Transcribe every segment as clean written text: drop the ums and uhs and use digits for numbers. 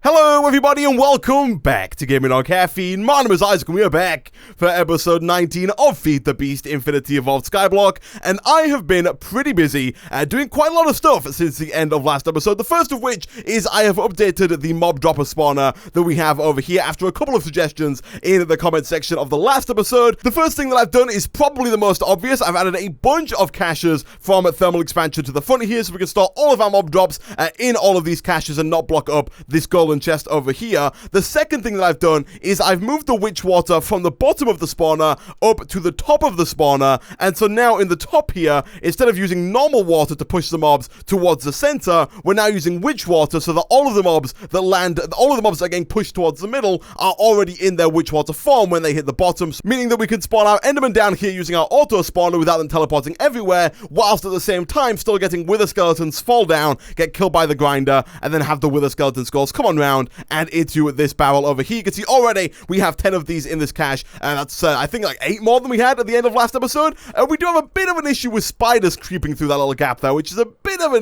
Hello everybody and welcome back to GamingOnCaffeine. My name is Isaac and we are back for episode 19 of FTB Infinity Evolved Skyblock, and I have been pretty busy doing quite a lot of stuff since the end of last episode, the first of which is I have updated the mob dropper spawner that we have over here after a couple of suggestions in the comment section of the last episode. The first thing that I've done is probably the most obvious. I've added a bunch of caches from thermal expansion to the front here so we can store all of our mob drops in all of these caches and not block up this golden chest over here. The second thing that I've done is I've moved the witch water from the bottom of the spawner up to the top of the spawner, and so now in the top here, instead of using normal water to push the mobs towards the center, we're now using witch water so that all of the mobs that are getting pushed towards the middle are already in their witch water form when they hit the bottom, meaning that we can spawn our enderman down here using our auto spawner without them teleporting everywhere, whilst at the same time still getting wither skeletons fall down, get killed by the grinder, and then have the wither skeleton skulls come on round and into this barrel over here. You can see already we have 10 of these in this cache, and that's I think like 8 more than we had at the end of last episode. We do have a bit of an issue with spiders creeping through that little gap there, which is a bit of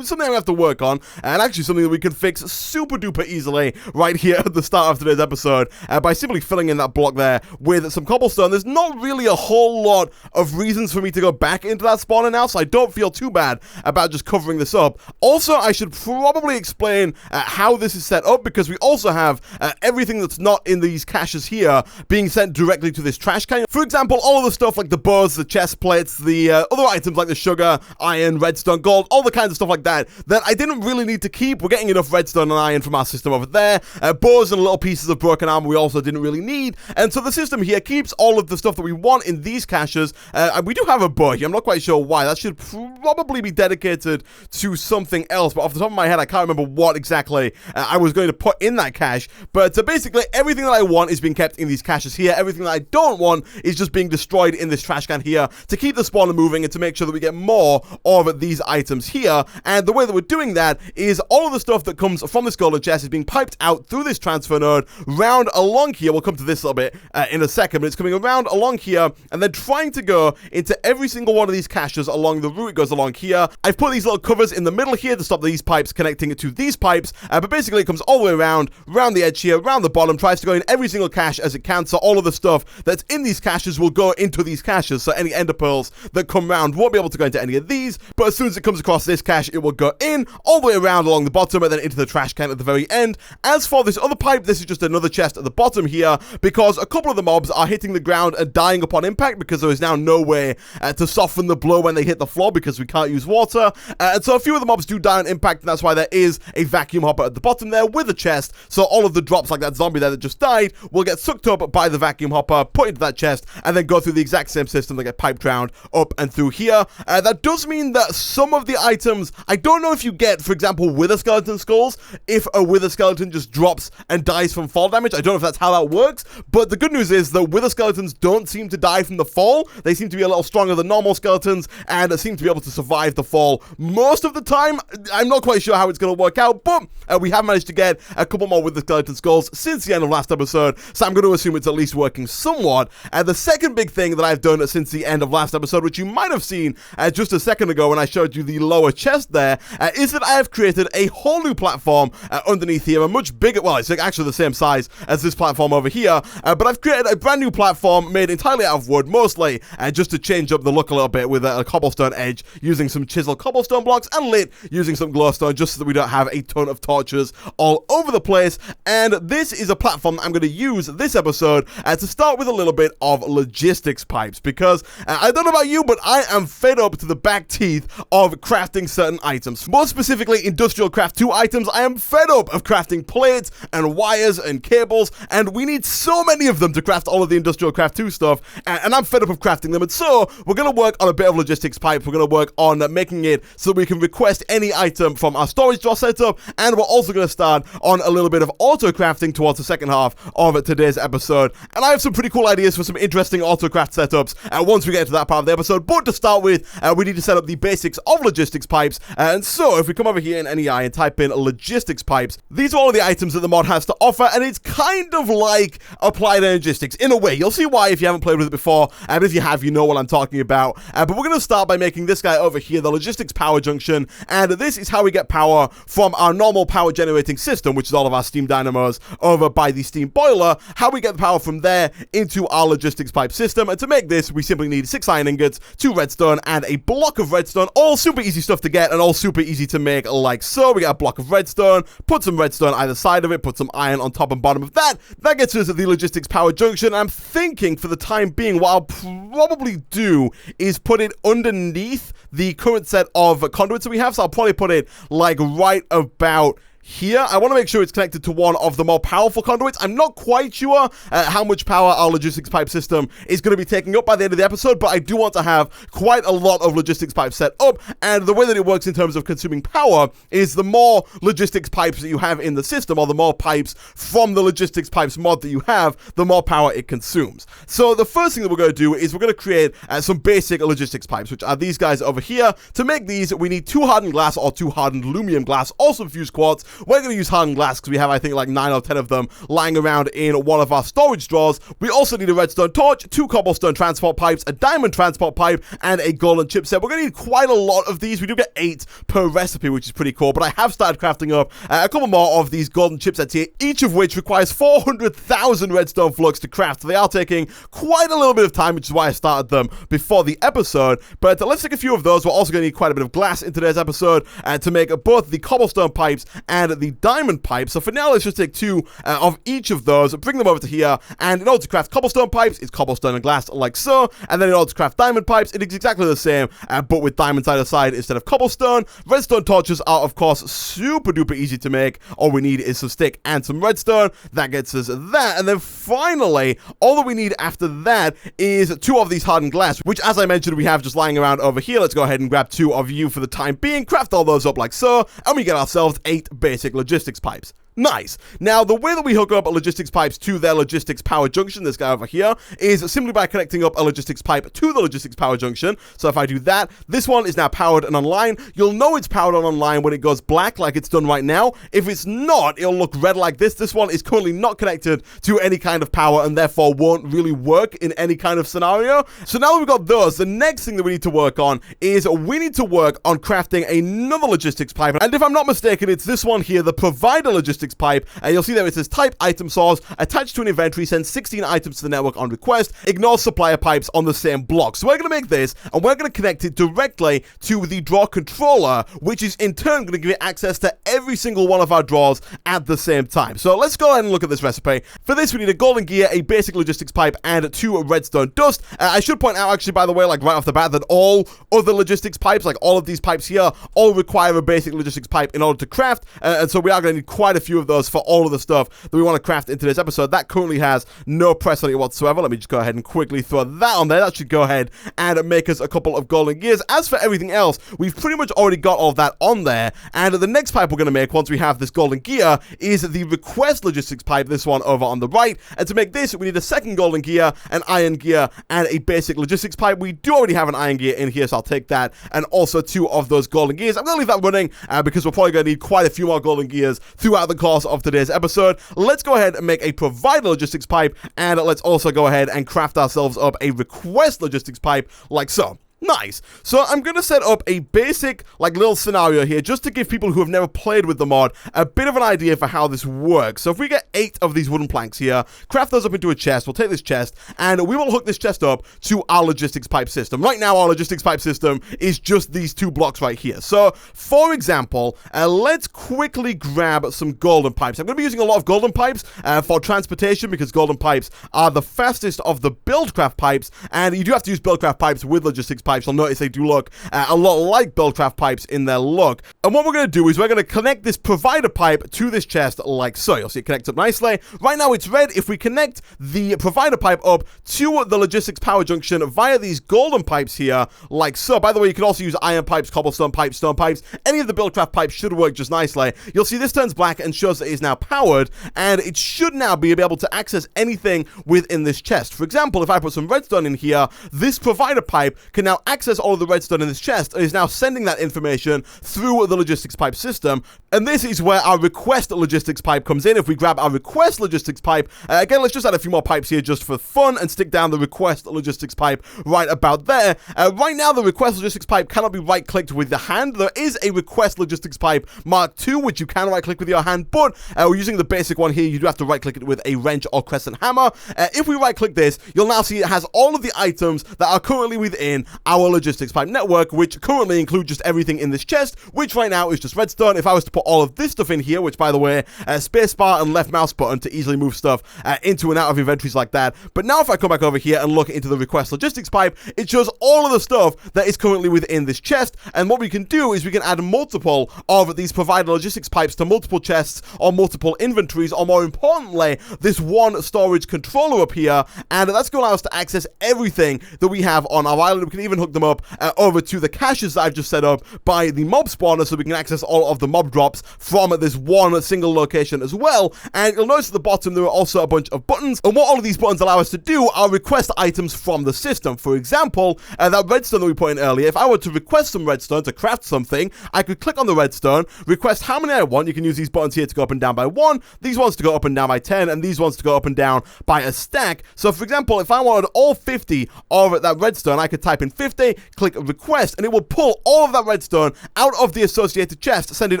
something we have to work on, and actually something that we can fix super duper easily right here at the start of today's episode by simply filling in that block there with some cobblestone. There's not really a whole lot of reasons for me to go back into that spawner now, so I don't feel too bad about just covering this up. Also, I should probably explain how this is set up, because we also have everything that's not in these caches here being sent directly to this trash can. For example, all of the stuff like the bows, the chest plates, the other items like the sugar, iron, redstone, gold, all the kinds of stuff like that I didn't really need to keep. We're getting enough redstone and iron from our system over there. Bows and little pieces of broken armor we also didn't really need, and so the system here keeps all of the stuff that we want in these caches. We do have a bow here. I'm not quite sure why. That should probably be dedicated to something else, but off the top of my head I can't remember what exactly I was going to put in that cache. But basically everything that I want is being kept in these caches here. Everything that I don't want is just being destroyed in this trash can here to keep the spawner moving and to make sure that we get more of these items here. And the way that we're doing that is all of the stuff that comes from this golden chest is being piped out through this transfer node round along here. We'll come to this a little bit in a second, but it's coming around along here and then trying to go into every single one of these caches along the route it goes along here. I've put these little covers in the middle here to stop these pipes connecting to these pipes, but basically it comes all the way around the edge here, around the bottom, tries to go in every single cache as it can, so all of the stuff that's in these caches will go into these caches, so any ender pearls that come round won't be able to go into any of these, but as soon as it comes across this cache, it will go in, all the way around along the bottom, and then into the trash can at the very end. As for this other pipe, this is just another chest at the bottom here, because a couple of the mobs are hitting the ground and dying upon impact, because there is now no way to soften the blow when they hit the floor, because we can't use water, and so a few of the mobs do die on impact, and that's why there is a vacuum hopper at the bottom there with a chest, so all of the drops like that zombie there that just died will get sucked up by the vacuum hopper, put into that chest, and then go through the exact same system that get piped round up and through here. That does mean that some of the items, I don't know if you get, for example, wither skeleton skulls, if a wither skeleton just drops and dies from fall damage. I don't know if that's how that works, but the good news is that wither skeletons don't seem to die from the fall. They seem to be a little stronger than normal skeletons and seem to be able to survive the fall most of the time. I'm not quite sure how it's going to work out, but we have managed to get a couple more wither skeleton skulls since the end of last episode, so I'm going to assume it's at least working somewhat. The second big thing that I've done since the end of last episode, which you might have seen just a second ago when I showed you the lower chest there, is that I have created a whole new platform underneath here, a much bigger, well, it's actually the same size as this platform over here, but I've created a brand new platform made entirely out of wood, mostly just to change up the look a little bit with a cobblestone edge, using some chiseled cobblestone blocks and lit using some glowstone, just so that we don't have a ton of torches all over the place. And this is a platform I'm going to use this episode to start with a little bit of logistics pipes, because I don't know about you, but I am fed up to the back teeth of crafting certain items. More specifically, Industrial Craft 2 items. I am fed up of crafting plates and wires and cables, and we need so many of them to craft all of the Industrial Craft 2 stuff, and I'm fed up of crafting them, and so we're going to work on a bit of logistics pipes. We're going to work on making it so we can request any item from our storage drawer setup, and we're also going to start on a little bit of auto crafting towards the second half of today's episode. And I have some pretty cool ideas for some interesting auto craft setups once we get to that part of the episode, but to start with, we need to set up the basics of logistics pipes. And so if we come over here in NEI and type in logistics pipes, these are all of the items that the mod has to offer, and it's kind of like applied logistics in a way. You'll see why if you haven't played with it before, but if you have, you know what I'm talking about. But we're going to start by making this guy over here the logistics power junction, and this is how we get power from our normal power generating system system, which is all of our steam dynamos over by the steam boiler, how we get the power from there into our logistics pipe system. And to make this, we simply need 6 iron ingots, 2 redstone, and a block of redstone. All super easy stuff to get and all super easy to make, like so. We got a block of redstone, put some redstone either side of it, put some iron on top and bottom of that. That gets us the logistics power junction. I'm thinking for the time being, what I'll probably do is put it underneath the current set of conduits that we have. So I'll probably put it like right about here. I want to make sure it's connected to one of the more powerful conduits. I'm not quite sure how much power our logistics pipe system is going to be taking up by the end of the episode, but I do want to have quite a lot of logistics pipes set up, and the way that it works in terms of consuming power is the more logistics pipes that you have in the system, or the more pipes from the logistics pipes mod that you have, the more power it consumes. So the first thing that we're going to do is we're going to create some basic logistics pipes, which are these guys over here. To make these, we need 2 hardened glass or 2 hardened aluminum glass, also fused quartz. We're going to use hardened glass because we have, I think, like 9 or 10 of them lying around in one of our storage drawers. We also need a redstone torch, 2 cobblestone transport pipes, a diamond transport pipe, and a golden chipset. We're going to need quite a lot of these. We do get 8 per recipe, which is pretty cool, but I have started crafting up a couple more of these golden chipsets here, each of which requires 400,000 redstone flux to craft. So they are taking quite a little bit of time, which is why I started them before the episode. But let's take a few of those. We're also going to need quite a bit of glass in today's episode to make both the cobblestone pipes and the diamond pipe. So for now, let's just take 2 of each of those, bring them over to here, and in order to craft cobblestone pipes, it's cobblestone and glass like so, and then in order to craft diamond pipes, it is exactly the same, but with diamonds either side instead of cobblestone. Redstone torches are, of course, super duper easy to make. All we need is some stick and some redstone. That gets us that, and then finally, all that we need after that is 2 of these hardened glass, which, as I mentioned, we have just lying around over here. Let's go ahead and grab 2 of you for the time being, craft all those up like so, and we get ourselves 8 basic logistics pipes. Nice. Now, the way that we hook up logistics pipes to their logistics power junction, this guy over here, is simply by connecting up a logistics pipe to the logistics power junction. So if I do that, this one is now powered and online. You'll know it's powered and online when it goes black, like it's done right now. If it's not, it'll look red like this. This one is currently not connected to any kind of power and therefore won't really work in any kind of scenario. So now that we've got those, the next thing that we need to work on is we need to work on crafting another logistics pipe. And if I'm not mistaken, it's this one here, the provider logistics pipe, and you'll see there it says type item source, attached to an inventory, send 16 items to the network on request, ignore supplier pipes on the same block. So we're going to make this, and we're going to connect it directly to the drawer controller, which is in turn going to give it access to every single one of our drawers at the same time. So let's go ahead and look at this recipe. For this, we need a golden gear, a basic logistics pipe, and 2 redstone dust. I should point out, actually, by the way, like right off the bat, that all other logistics pipes, like all of these pipes here, all require a basic logistics pipe in order to craft, and so we are going to need quite a few of those for all of the stuff that we want to craft in today's episode. That currently has no press on it whatsoever. Let me just go ahead and quickly throw that on there. That should go ahead and make us a couple of golden gears. As for everything else, we've pretty much already got all of that on there, and the next pipe we're going to make once we have this golden gear is the request logistics pipe, this one over on the right. And to make this, we need a second golden gear, an iron gear, and a basic logistics pipe. We do already have an iron gear in here, so I'll take that, and also 2 of those golden gears. I'm going to leave that running because we're probably going to need quite a few more golden gears throughout the course of today's episode. Let's go ahead and make a provider logistics pipe, and let's also go ahead and craft ourselves up a request logistics pipe like so. Nice. So I'm going to set up a basic, like, little scenario here just to give people who have never played with the mod a bit of an idea for how this works. So if we get 8 of these wooden planks here, craft those up into a chest, we'll take this chest, and we will hook this chest up to our logistics pipe system. Right now, our logistics pipe system is just these 2 blocks right here. So, for example, let's quickly grab some golden pipes. I'm going to be using a lot of golden pipes for transportation because golden pipes are the fastest of the buildcraft pipes, and you do have to use buildcraft pipes with logistics pipes. You'll notice they do look a lot like buildcraft pipes in their look. And what we're going to do is we're going to connect this provider pipe to this chest like so. You'll see it connects up nicely. Right now it's red. If we connect the provider pipe up to the logistics power junction via these golden pipes here like so. By the way, you can also use iron pipes, cobblestone pipes, stone pipes. Any of the buildcraft pipes should work just nicely. You'll see this turns black and shows that it is now powered, and it should now be able to access anything within this chest. For example, if I put some redstone in here, this provider pipe can now now access all of the redstone in this chest, and is now sending that information through the logistics pipe system. And this is where our request logistics pipe comes in. If we grab our request logistics pipe, again, let's just add a few more pipes here just for fun and stick down the request logistics pipe right about there. Right now, the request logistics pipe cannot be right-clicked with the hand. There is a request logistics pipe Mark II, which you can right-click with your hand, but we're using the basic one here. You do have to right-click it with a wrench or crescent hammer. If we right-click this, you'll now see it has all of the items that are currently within our logistics pipe network, which currently include just everything in this chest, which right now is just redstone. If I was to put all of this stuff in here, which by the way, spacebar and left mouse button to easily move stuff into and out of inventories like that. But now if I come back over here and look into the request logistics pipe, it shows all of the stuff that is currently within this chest. And what we can do is we can add multiple of these provided logistics pipes to multiple chests or multiple inventories, or more importantly, this one storage controller up here. And that's going to allow us to access everything that we have on our island. We can even hook them up over to the caches that I've just set up by the mob spawner, so we can access all of the mob drops from this one single location as well. And you'll notice at the bottom there are also a bunch of buttons, and what all of these buttons allow us to do are request items from the system. For example, that redstone that we put in earlier, if I were to request some redstone to craft something, I could click on the redstone, request how many I want. You can use these buttons here to go up and down by 1, these ones to go up and down by 10, and these ones to go up and down by a stack. So for example, if I wanted all 50 of that redstone, I could type in 50, click request, and it will pull all of that redstone out of the associated chest, send it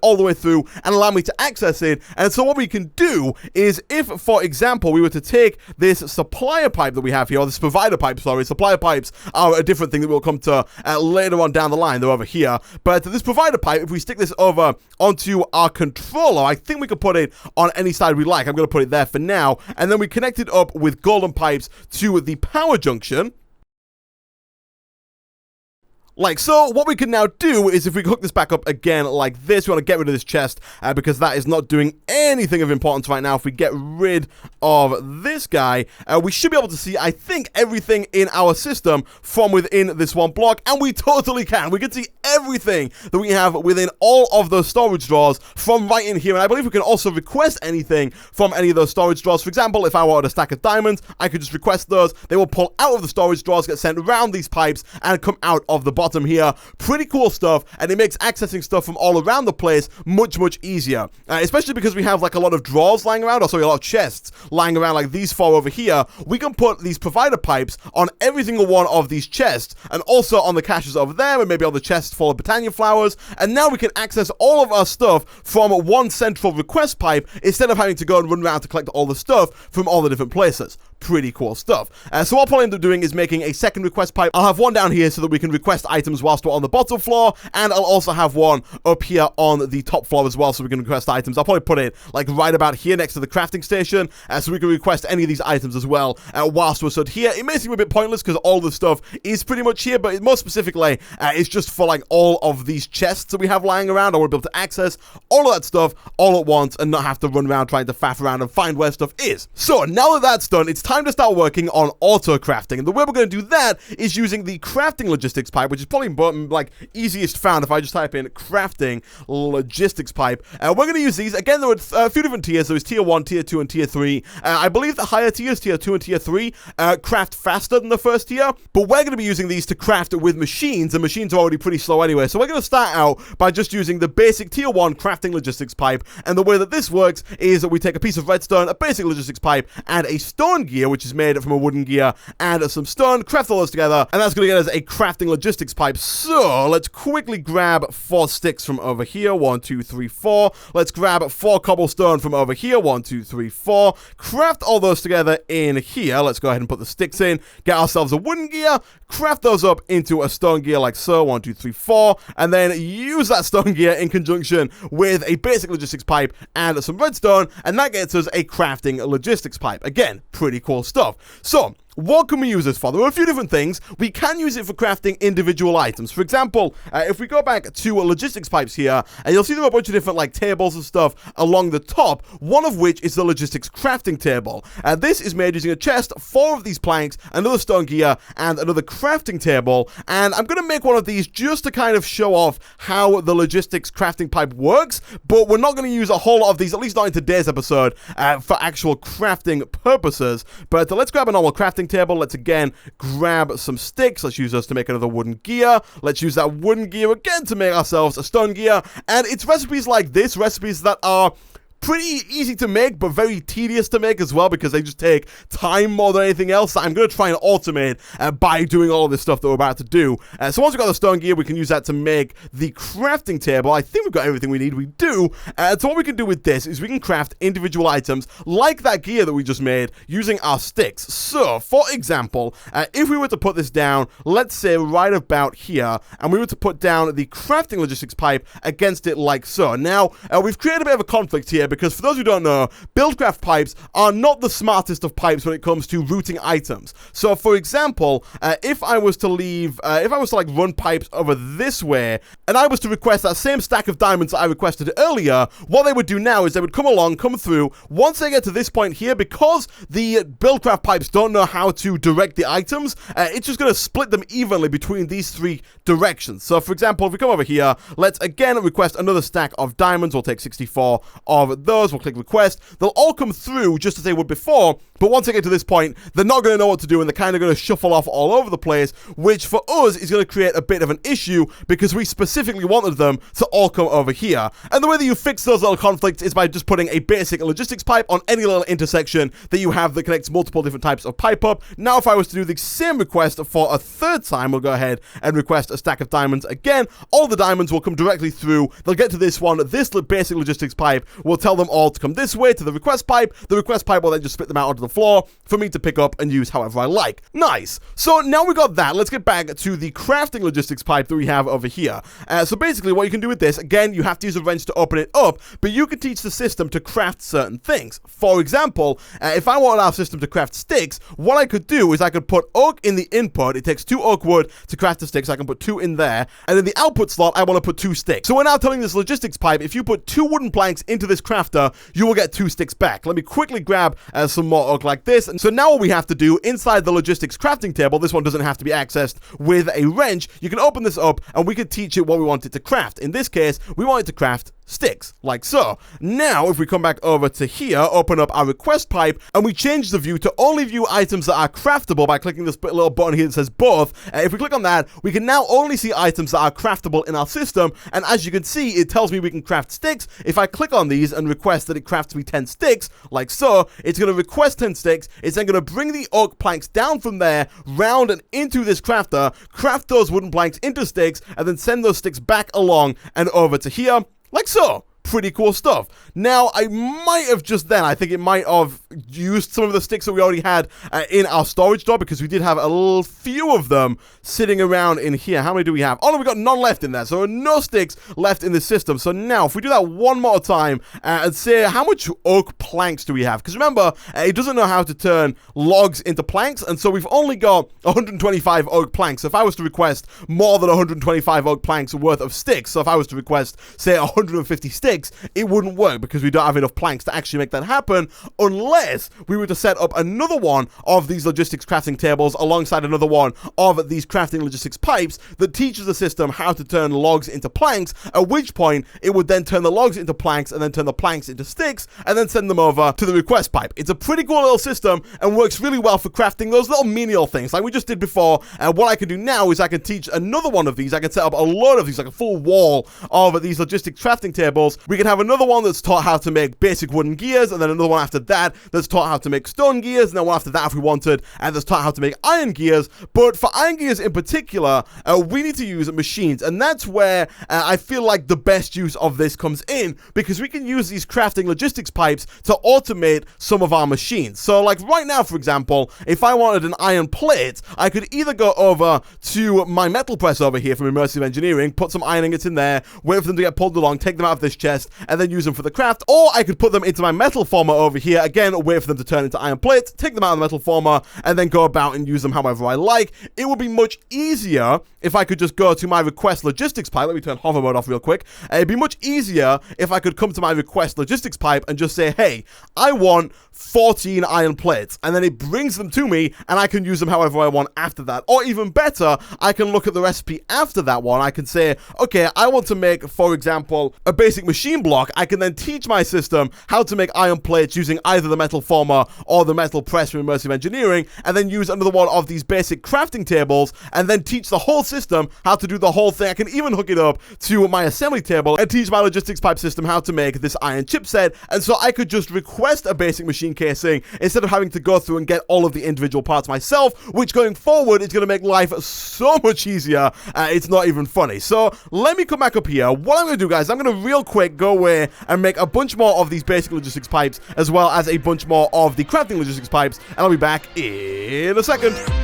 all the way through, and allow me to access it. And so what we can do is, if, for example, we were to take this supplier pipe that we have here, or this provider pipe, sorry, supplier pipes are a different thing that we'll come to later on down the line. They're over here. But this provider pipe, if we stick this over onto our controller, I think we could put it on any side we like. I'm going to put it there for now. And then we connect it up with golden pipes to the power junction. Like so. What we can now do is, if we hook this back up again like this, we want to get rid of this chest because that is not doing anything of importance right now. If we get rid of this guy, we should be able to see, I think, everything in our system from within this one block, and we totally can. We can see everything that we have within all of those storage drawers from right in here, and I believe we can also request anything from any of those storage drawers. For example, if I wanted a stack of diamonds, I could just request those. They will pull out of the storage drawers, get sent around these pipes, and come out of the bottom here. Pretty cool stuff, and it makes accessing stuff from all around the place much easier, especially because we have like a lot of drawers lying around, or sorry, a lot of chests lying around like these 4 over here. We can put these provider pipes on every single one of these chests, and also on the caches over there, and maybe on the chest full of Britannia flowers. And now we can access all of our stuff from one central request pipe instead of having to go and run around to collect all the stuff from all the different places. Pretty cool stuff. So what I'll probably end up doing is making a second request pipe. I'll have one down here so that we can request items whilst we're on the bottom floor, and I'll also have one up here on the top floor as well so we can request items. I'll probably put it like right about here next to the crafting station, so we can request any of these items as well whilst we're stood here. It may seem a bit pointless because all the stuff is pretty much here, but more specifically, it's just for like all of these chests that we have lying around. I want to be able to access all of that stuff all at once and not have to run around trying to faff around and find where stuff is. So now that that's done, it's time to start working on auto crafting, and the way we're going to do that is using the crafting logistics pipe, which is probably like easiest found if I just type in crafting logistics pipe. We're going to use these again. There are a few different tiers. There's tier 1, tier 2, and tier 3. I believe the higher tiers, tier 2 and tier 3, craft faster than the first tier, but we're going to be using these to craft with machines, and machines are already pretty slow anyway. So we're going to start out by just using the basic tier 1 crafting logistics pipe, and the way that this works is that we take a piece of redstone, a basic logistics pipe, and a stone gear, which is made from a wooden gear, and some stone, craft all those together, and that's going to get us a crafting logistics pipe. So let's quickly grab 4 sticks from over here. 1, 2, 3, 4. Let's grab 4 cobblestone from over here. 1, 2, 3, 4. Craft all those together in here. Let's go ahead and put the sticks in, get ourselves a wooden gear, craft those up into a stone gear like so. 1, 2, 3, 4, and then use that stone gear in conjunction with a basic logistics pipe and some redstone, and that gets us a crafting logistics pipe. Again, pretty cool stuff. So what can we use this for? There are a few different things. We can use it for crafting individual items. For example, if we go back to logistics pipes here, and you'll see there are a bunch of different like tables and stuff along the top, one of which is the logistics crafting table. This is made using a chest, 4 of these planks, another stone gear, and another crafting table. And I'm going to make one of these just to kind of show off how the logistics crafting pipe works, but we're not going to use a whole lot of these, at least not in today's episode, for actual crafting purposes. But let's grab a normal crafting crafting table. Let's again grab some sticks. Let's use those to make another wooden gear. Let's use that wooden gear again to make ourselves a stone gear. And it's recipes like this, recipes that are pretty easy to make, but very tedious to make as well, because they just take time more than anything else. I'm going to try and automate by doing all of this stuff that we're about to do. So once we've got the stone gear, we can use that to make the crafting table. I think we've got everything we need. We do. So what we can do with this is we can craft individual items like that gear that we just made using our sticks. So, for example, if we were to put this down, let's say right about here, and we were to put down the crafting logistics pipe against it like so. Now, we've created a bit of a conflict here, because for those who don't know, buildcraft pipes are not the smartest of pipes when it comes to routing items. So, for example, if I was to like run pipes over this way, and I was to request that same stack of diamonds that I requested earlier, what they would do now is they would come along, come through. Once they get to this point here, because the buildcraft pipes don't know how to direct the items, it's just going to split them evenly between these three directions. So, for example, if we come over here, let's again request another stack of diamonds. We'll take 64 of those. We'll click request. They'll all come through just as they would before, but once they get to this point, they're not going to know what to do, and they're kind of going to shuffle off all over the place, which for us is going to create a bit of an issue, because we specifically wanted them to all come over here. And the way that you fix those little conflicts is by just putting a basic logistics pipe on any little intersection that you have that connects multiple different types of pipe up. Now, if I was to do the same request for a third time, we'll go ahead and request a stack of diamonds again. All the diamonds will come directly through. They'll get to this one. This basic logistics pipe will tell them all to come this way to the request pipe. The request pipe will then just spit them out onto the floor for me to pick up and use however I like. Nice. So now we got that. Let's get back to the crafting logistics pipe that we have over here. So basically what you can do with this, again, you have to use a wrench to open it up, but you can teach the system to craft certain things. For example, if I wanted our system to craft sticks, what I could do is I could put oak in the input. It takes 2 oak wood to craft the sticks. I can put 2 in there. And in the output slot, I want to put 2 sticks. So we're now telling this logistics pipe, if you put 2 wooden planks into this crafter, you will get 2 sticks back. Let me quickly grab some more oak like this. And so now what we have to do inside the logistics crafting table, this one doesn't have to be accessed with a wrench. You can open this up and we can teach it what we want it to craft. In this case, we want it to craft sticks, like so. Now, if we come back over to here, open up our request pipe, and we change the view to only view items that are craftable by clicking this little button here that says both. If we click on that, we can now only see items that are craftable in our system, and as you can see, it tells me we can craft sticks. If I click on these and request that it crafts me 10 sticks, like so, it's going to request 10 sticks. It's then going to bring the oak planks down from there, round and into this crafter, craft those wooden planks into sticks, and then send those sticks back along and over to here, like so. Pretty cool stuff. Now, I might have just then, I think it might have used some of the sticks that we already had in our storage door, because we did have a little few of them sitting around in here. How many do we have? Oh no, we got none left in there, so no sticks left in the system. So now, if we do that one more time and say, how much oak planks do we have? Because remember, it doesn't know how to turn logs into planks, and so we've only got 125 oak planks. So if I was to request more than 125 oak planks worth of sticks, so if I was to request, say, 150 sticks, it wouldn't work, because we don't have enough planks to actually make that happen, unless we were to set up another one of these logistics crafting tables alongside another one of these crafting logistics pipes that teaches the system how to turn logs into planks, at which point it would then turn the logs into planks and then turn the planks into sticks and then send them over to the request pipe. It's a pretty cool little system and works really well for crafting those little menial things like we just did before. And what I can do now is I can teach another one of these. I can set up a load of these, like a full wall of these logistics crafting tables. We can have another one that's taught how to make basic wooden gears, and then another one after that that's taught how to make stone gears, and then one after that, if we wanted, and that's taught how to make iron gears. But for iron gears in particular, we need to use machines, and that's where I feel like the best use of this comes in, because we can use these crafting logistics pipes to automate some of our machines. So like right now, for example, if I wanted an iron plate, I could either go over to my metal press over here from Immersive Engineering, put some iron ingots in there, wait for them to get pulled along, take them out of this chest, and then use them for the craft, or I could put them into my metal former over here, again, wait for them to turn into iron plates, take them out of the metal former, and then go about and use them however I like. It would be much easier if I could just go to my request logistics pipe. Let me turn hover mode off real quick. It'd be much easier if I could come to my request logistics pipe and just say, hey, I want 14 iron plates, and then it brings them to me, and I can use them however I want after that. Or even better, I can look at the recipe after that one. I can say, okay, I want to make, for example, a basic machine block. I can then teach my system how to make iron plates using either the metal former or the metal press from immersive engineering, and then use another one of these basic crafting tables, and then teach the whole system how to do the whole thing. I can even hook it up to my assembly table and teach my logistics pipe system how to make this iron chipset. And so I could just request a basic machine casing instead of having to go through and get all of the individual parts myself, which going forward is going to make life so much easier. It's not even funny. So let me come back up here. What I'm going to do, guys, I'm going to real quick go away and make a bunch more of these basic logistics pipes, as well as a bunch more of the crafting logistics pipes, and I'll be back in a second.